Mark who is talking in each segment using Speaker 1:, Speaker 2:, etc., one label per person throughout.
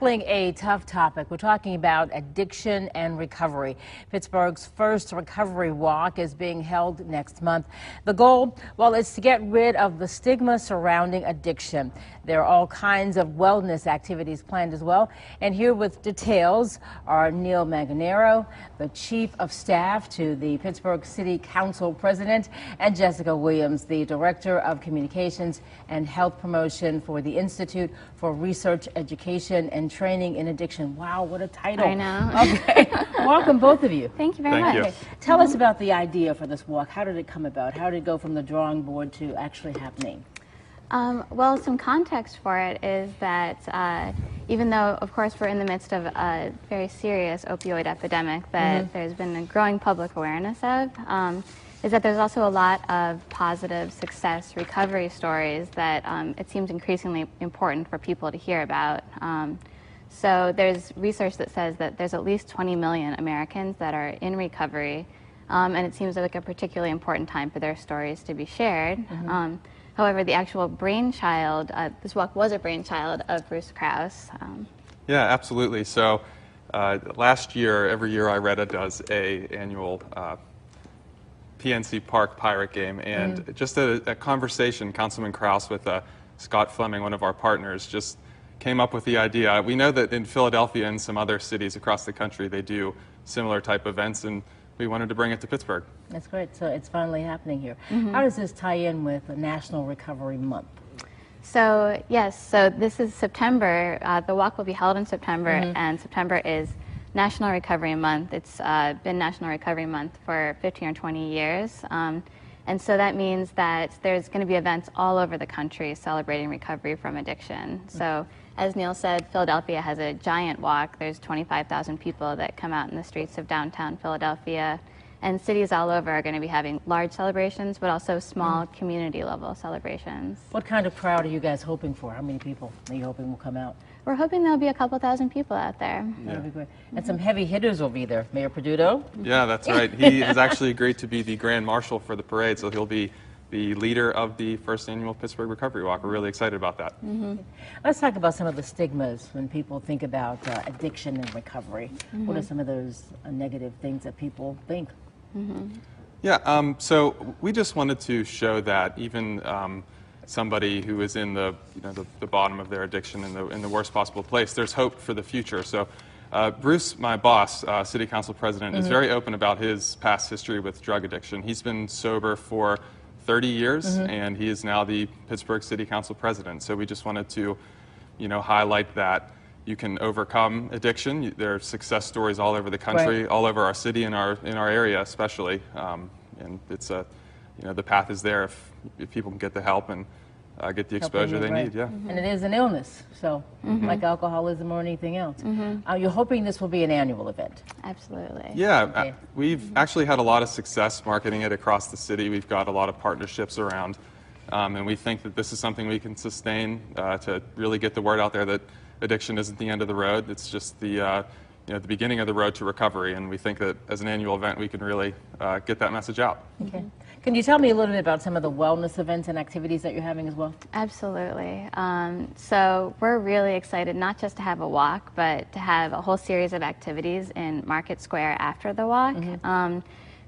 Speaker 1: A tough topic. We're talking about addiction and recovery. Pittsburgh's first recovery walk is being held next month. The goal, well, is to get rid of the stigma surrounding addiction. There are all kinds of wellness activities planned as well. And here with details are Neil Manganaro, the Chief of Staff to the Pittsburgh City Council President, and Jessica Williams, the Director of Communications and Health Promotion for the Institute for Research, Education, and Training in Addiction. Wow, what a title.
Speaker 2: I know.
Speaker 1: Okay. Welcome, both of you.
Speaker 2: Thank you very much.
Speaker 1: Okay. Tell us about the idea for this walk. How did it come about? How did it go from the drawing board to actually happening?
Speaker 2: Well, some context for it is that even though, of course, we're in the midst of a very serious opioid epidemic that there's been a growing public awareness of, is that there's also a lot of positive success recovery stories that it seems increasingly important for people to hear about. So there's research that says that there's at least 20 million Americans that are in recovery, and it seems like a particularly important time for their stories to be shared. However, the actual brainchild, this walk was a brainchild of Bruce Krause.
Speaker 3: Yeah, absolutely. So last year, every year IRETA does a annual PNC Park Pirate Game, and just a conversation, Councilman Krause with Scott Fleming, one of our partners, just came up with the idea. We know that in Philadelphia and some other cities across the country, they do similar type events, and we wanted to bring it to Pittsburgh.
Speaker 1: That's great. So it's finally happening here. How does this tie in with the National Recovery Month?
Speaker 2: So yes, so this is September. The walk will be held in September, and September is National Recovery Month. It's been National Recovery Month for 15 or 20 years. And so that means that there's going to be events all over the country celebrating recovery from addiction. So as Neil said, Philadelphia has a giant walk. There's 25,000 people that come out in the streets of downtown Philadelphia. And cities all over are going to be having large celebrations, but also small community level celebrations.
Speaker 1: What kind of crowd are you guys hoping for? How many people are you hoping will come out?
Speaker 2: We're hoping there'll be a couple thousand people out there.
Speaker 1: That'd be great. And some heavy hitters will be there. Mayor Peduto?
Speaker 3: Yeah, that's right. He has actually agreed to be the Grand Marshal for the parade, so he'll be the leader of the first annual Pittsburgh Recovery Walk. We're really excited about that.
Speaker 1: Let's talk about some of the stigmas when people think about addiction and recovery. What are some of those negative things that people think?
Speaker 3: Yeah, so we just wanted to show that even somebody who is in the bottom of their addiction in the worst possible place, there's hope for the future. So Bruce, my boss, City Council President, is very open about his past history with drug addiction. He's been sober for 30 years, and he is now the Pittsburgh City Council President. So we just wanted to, highlight that you can overcome addiction. There are success stories all over the country, all over our city and in our area especially. And it's the path is there if people can get the help and get the exposure they need. Yeah.
Speaker 1: And it is an illness, so like alcoholism or anything else. You're hoping this will be an annual event?
Speaker 2: Absolutely.
Speaker 3: Yeah, we've actually had a lot of success marketing it across the city. We've got a lot of partnerships around, and we think that this is something we can sustain to really get the word out there that addiction isn't the end of the road. It's just the the beginning of the road to recovery, and we think that as an annual event we can really get that message out.
Speaker 1: Okay. Can you tell me a little bit about some of the wellness events and activities that you're having as well?
Speaker 2: Absolutely. So we're really excited not just to have a walk, but to have a whole series of activities in Market Square after the walk.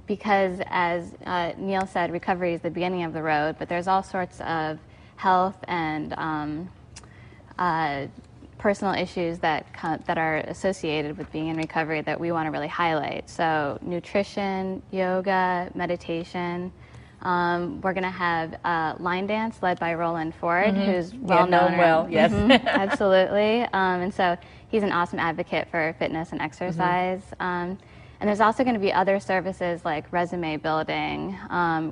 Speaker 2: Because as Neil said, recovery is the beginning of the road, but there's all sorts of health and personal issues that are associated with being in recovery that we want to really highlight. So nutrition, yoga, meditation. We're going to have line dance led by Roland Ford, who's well known.
Speaker 1: Well, yes.
Speaker 2: Absolutely. And so he's an awesome advocate for fitness and exercise. And there's also going to be other services like resume building,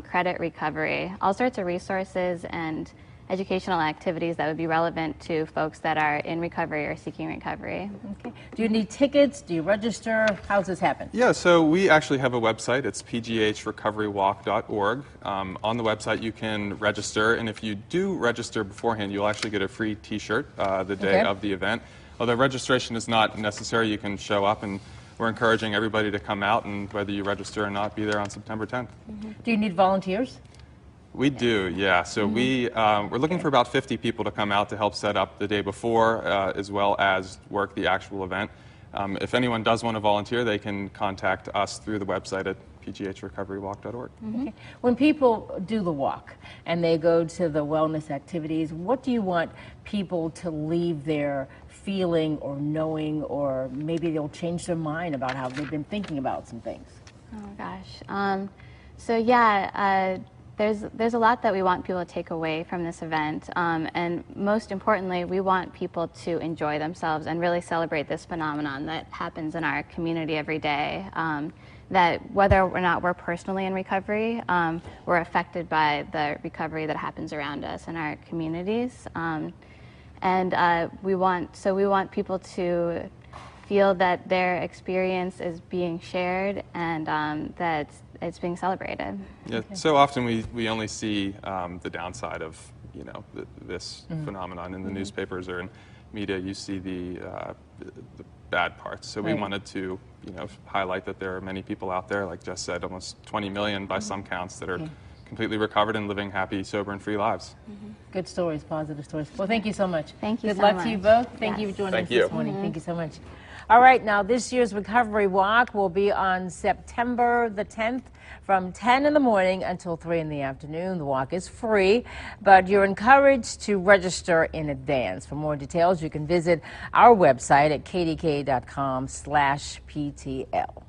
Speaker 2: credit recovery, all sorts of resources and educational activities that would be relevant to folks that are in recovery or seeking recovery.
Speaker 1: Okay. Do you need tickets? Do you register? How does this happen?
Speaker 3: Yeah, so we actually have a website. It's pghrecoverywalk.org. On the website you can register, and if you do register beforehand, you'll actually get a free t-shirt the day of the event. Although registration is not necessary, you can show up, and we're encouraging everybody to come out, and whether you register or not, be there on September 10th.
Speaker 1: Do you need volunteers?
Speaker 3: We do, yeah. So we're looking for about 50 people to come out to help set up the day before, as well as work the actual event. If anyone does want to volunteer, they can contact us through the website at pghrecoverywalk.org.
Speaker 1: Okay. When people do the walk and they go to the wellness activities, what do you want people to leave there feeling or knowing, or maybe they'll change their mind about how they've been thinking about some things?
Speaker 2: Oh gosh. So yeah, there's a lot that we want people to take away from this event, and most importantly, we want people to enjoy themselves and really celebrate this phenomenon that happens in our community every day. That whether or not we're personally in recovery, we're affected by the recovery that happens around us in our communities, and we want people to feel that their experience is being shared and that it's being celebrated.
Speaker 3: Yeah, so often we only see the downside of this phenomenon in the newspapers or in media. You see the bad parts. So we wanted to highlight that there are many people out there, like Jess said, almost 20 million by some counts, that are completely recovered and living happy, sober, and free lives.
Speaker 1: Good stories, positive stories. Well, thank you so much.
Speaker 2: Thank you
Speaker 1: Good
Speaker 2: so
Speaker 1: luck
Speaker 2: much.
Speaker 1: to you both. Thank you for joining
Speaker 3: Thank
Speaker 1: us
Speaker 3: you.
Speaker 1: this morning. Thank you so much. All right, now this year's Recovery Walk will be on September the 10th from 10 in the morning until 3 in the afternoon. The walk is free, but you're encouraged to register in advance. For more details, you can visit our website at kdka.com/PTL.